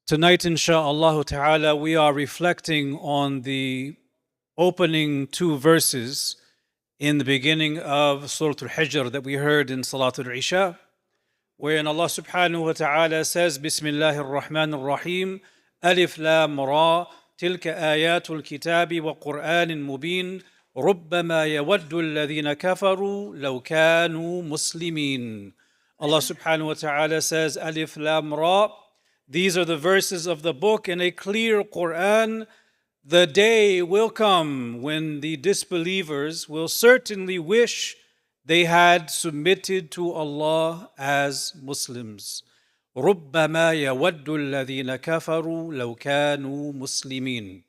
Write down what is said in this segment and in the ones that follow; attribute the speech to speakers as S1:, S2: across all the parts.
S1: Tonight, insha'Allah ta'ala, we are reflecting on the opening two verses in the beginning of Surah Al-Hijr that we heard in Salatul Isha, wherein Allah subhanahu wa ta'ala says, Bismillahir Rahmanir Rahim, Alif Lam Ra, Tilka Ayatul Kitabi wa Qur'anin Mubin, ربما يود الذين كفروا لو كانوا مسلمين. Allah subhanahu wa ta'ala says, Alif Lam Ra. These are the verses of the book in a clear Quran. The day will come when the disbelievers will certainly wish they had submitted to Allah as Muslims. ربما يود الذين كفروا لو كانوا مسلمين.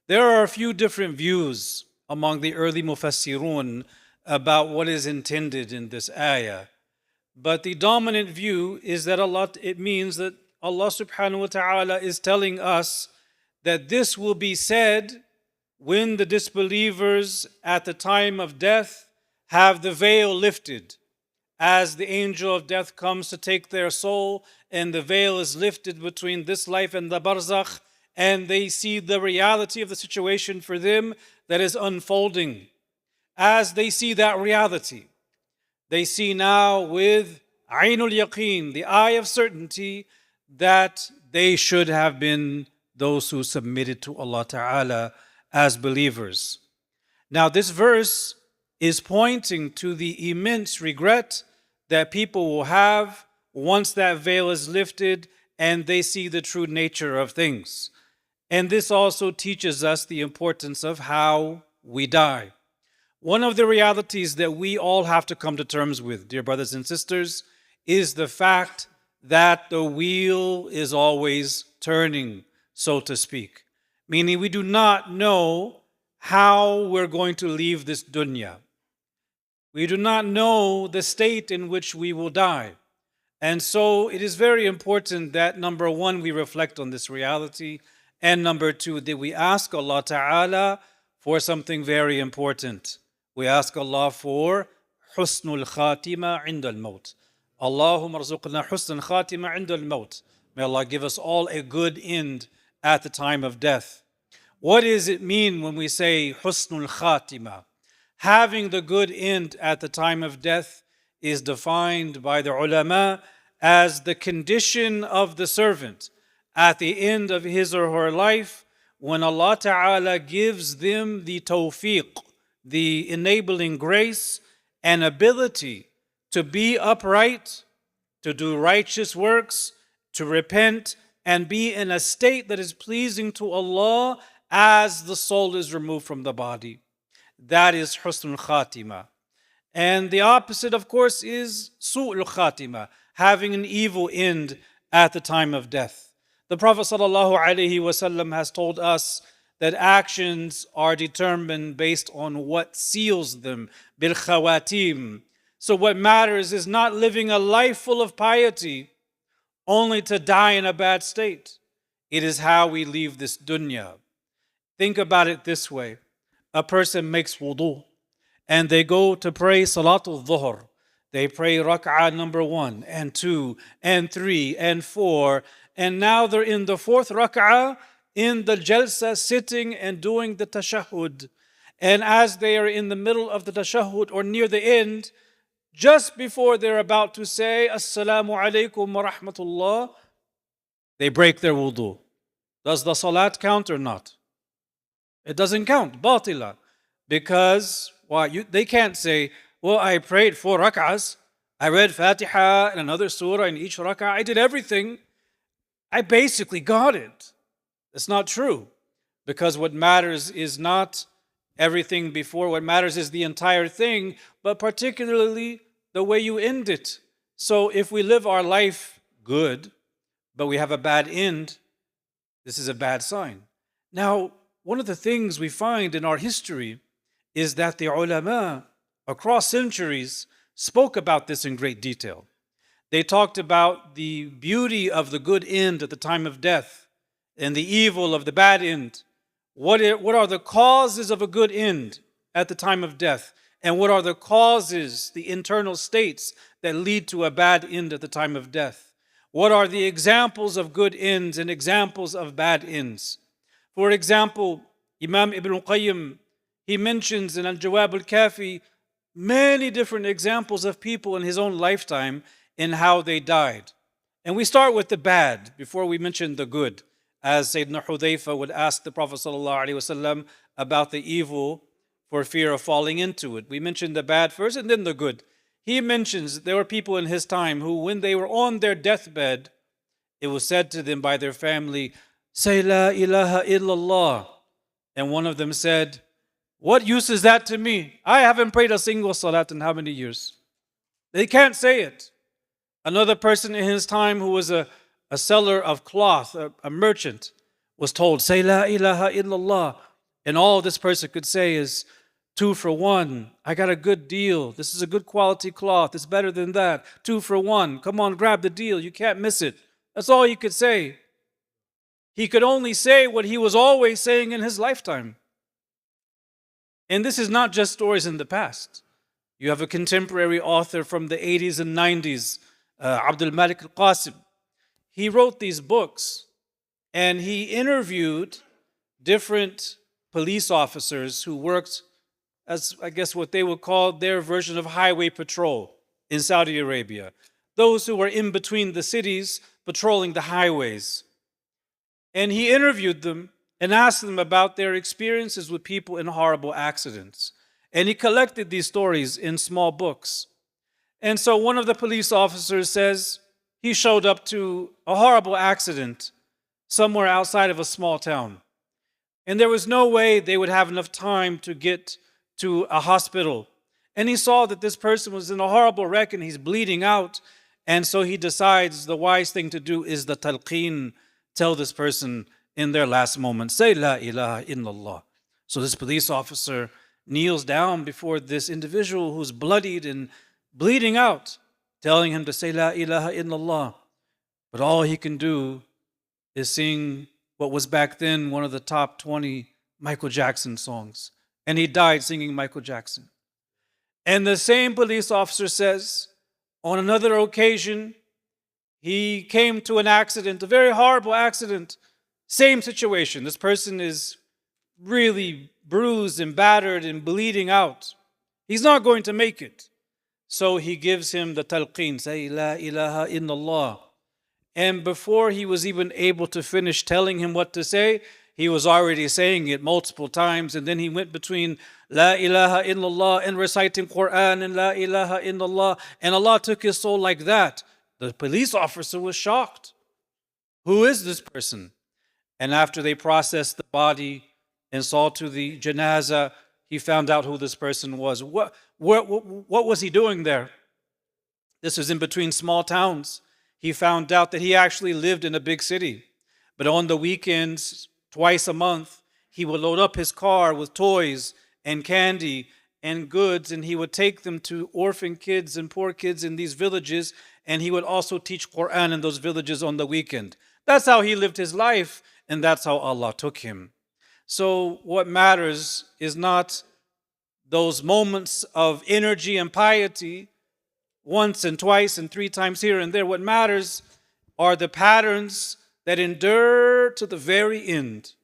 S1: There are a few different views among the early mufassirun about what is intended in this ayah. But the dominant view is that it means that Allah subhanahu wa ta'ala is telling us that this will be said when the disbelievers at the time of death have the veil lifted. As the angel of death comes to take their soul and the veil is lifted between this life and the barzakh, and they see the reality of the situation for them that is unfolding. As they see that reality, they see now with Ainul Yaqeen, the eye of certainty, that they should have been those who submitted to Allah Ta'ala as believers. Now, this verse is pointing to the immense regret that people will have once that veil is lifted and they see the true nature of things. And this also teaches us the importance of how we die. One of the realities that we all have to come to terms with, dear brothers and sisters, is the fact that the wheel is always turning, so to speak. Meaning we do not know how we're going to leave this dunya. We do not know the state in which we will die. And so it is very important that, number one, we reflect on this reality, and number two, that we ask Allah Ta'ala for something very important. We ask Allah for Husnul Khatima Inda al-Maut. Allahumma arzuqna husnul khatima inda al-maut. May Allah give us all a good end at the time of death. What does it mean when we say husnul khatima? Having the good end at the time of death is defined by the ulama as the condition of the servant at the end of his or her life, when Allah Ta'ala gives them the tawfiq, the enabling grace and ability to be upright, to do righteous works, to repent, and be in a state that is pleasing to Allah as the soul is removed from the body. That is husnul khatima. And the opposite, of course, is su'ul khatima, having an evil end at the time of death. The Prophet ﷺ has told us that actions are determined based on what seals them, bil khawatim. So what matters is not living a life full of piety only to die in a bad state. It is how we leave this dunya. Think about it this way. A person makes wudu and they go to pray Salatul Dhuhr. They pray rak'ah number 1 and 2 and 3 and 4, and now they're in the 4th rak'ah in the jalsa, sitting and doing the tashahhud. And as they are in the middle of the tashahhud or near the end, just before they're about to say Assalamu alaikum wa rahmatullah, they break their wudu. Does the salat count or not? It doesn't count, batila. Because they can't say, well, I prayed 4 rak'ahs, I read Fatiha and another surah in each rak'ah, I did everything, I basically got it. It's not true. Because what matters is not everything before, what matters is the entire thing, but particularly the way you end it. So if we live our life good, but we have a bad end, this is a bad sign. Now, one of the things we find in our history is that the ulama across centuries spoke about this in great detail. They talked about the beauty of the good end at the time of death and the evil of the bad end. What are the causes of a good end at the time of death? And what are the causes, the internal states that lead to a bad end at the time of death? What are the examples of good ends and examples of bad ends? For example, Imam Ibn Qayyim, he mentions in Al-Jawab Al-Kafi many different examples of people in his own lifetime and how they died. And we start with the bad before we mention the good, as Sayyidina Hudayfa would ask the Prophet ﷺ about the evil for fear of falling into it. We mentioned the bad first and then the good. He mentions there were people in his time who, when they were on their deathbed, it was said to them by their family, "Say la ilaha illallah." And one of them said, "What use is that to me? I haven't prayed a single salat in how many years?" They can't say it. Another person in his time who was a seller of cloth, a merchant, was told, "Say la ilaha illallah." And all this person could say is, 2 for 1. I got a good deal. This is a good quality cloth. It's better than that. 2 for 1. Come on, grab the deal. You can't miss it. That's all he could say. He could only say what he was always saying in his lifetime. And this is not just stories in the past. You have a contemporary author from the 80s and 90s, Abdul al-Qasim. He wrote these books and he interviewed different police officers who worked as, I guess, what they would call their version of highway patrol in Saudi Arabia. Those who were in between the cities patrolling the highways. And he interviewed them and asked them about their experiences with people in horrible accidents. And he collected these stories in small books. And so one of the police officers says he showed up to a horrible accident somewhere outside of a small town. And there was no way they would have enough time to get to a hospital. And he saw that this person was in a horrible wreck and he's bleeding out. And so he decides the wise thing to do is the talqeen, tell this person in their last moment, say la ilaha illallah. So this police officer kneels down before this individual who's bloodied and bleeding out, telling him to say la ilaha illallah. But all he can do is sing what was back then one of the top 20 Michael Jackson songs. And he died singing Michael Jackson. And the same police officer says, on another occasion, he came to an accident, a very horrible accident. Same situation. This person is really bruised and battered and bleeding out. He's not going to make it. So he gives him the talqeen, say la ilaha illallah. And before he was even able to finish telling him what to say, he was already saying it multiple times. And then he went between la ilaha illallah and reciting Quran and la ilaha illallah. And Allah took his soul like that. The police officer was shocked. Who is this person? And after they processed the body and saw to the janazah, he found out who this person was. What was he doing there? This was in between small towns. He found out that he actually lived in a big city. But on the weekends, twice a month, he would load up his car with toys and candy and goods, and he would take them to orphan kids and poor kids in these villages, and he would also teach Quran in those villages on the weekend. That's how he lived his life, and that's how Allah took him. So what matters is not those moments of energy and piety, once and twice and 3 times here and there. What matters are the patterns that endure to the very end,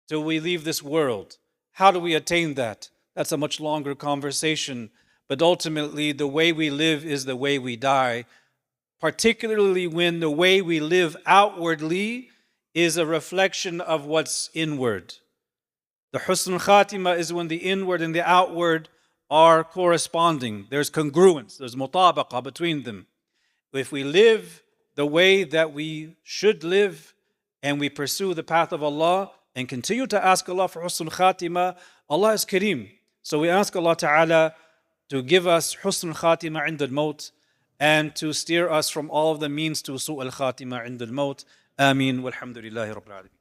S1: till we leave this world. How do we attain that? That's a much longer conversation. But ultimately, the way we live is the way we die, particularly when the way we live outwardly is a reflection of what's inward. The husn khatima is when the inward and the outward are corresponding. There's congruence, there's mutabaqah between them. If we live the way that we should live and we pursue the path of Allah and continue to ask Allah for husn khatima, Allah is Kareem. So we ask Allah Ta'ala to give us husn khatima عند الموت and to steer us from all of the means to su'al khatima عند الموت. Ameen. Walhamdulillahi Rabbil Alameen.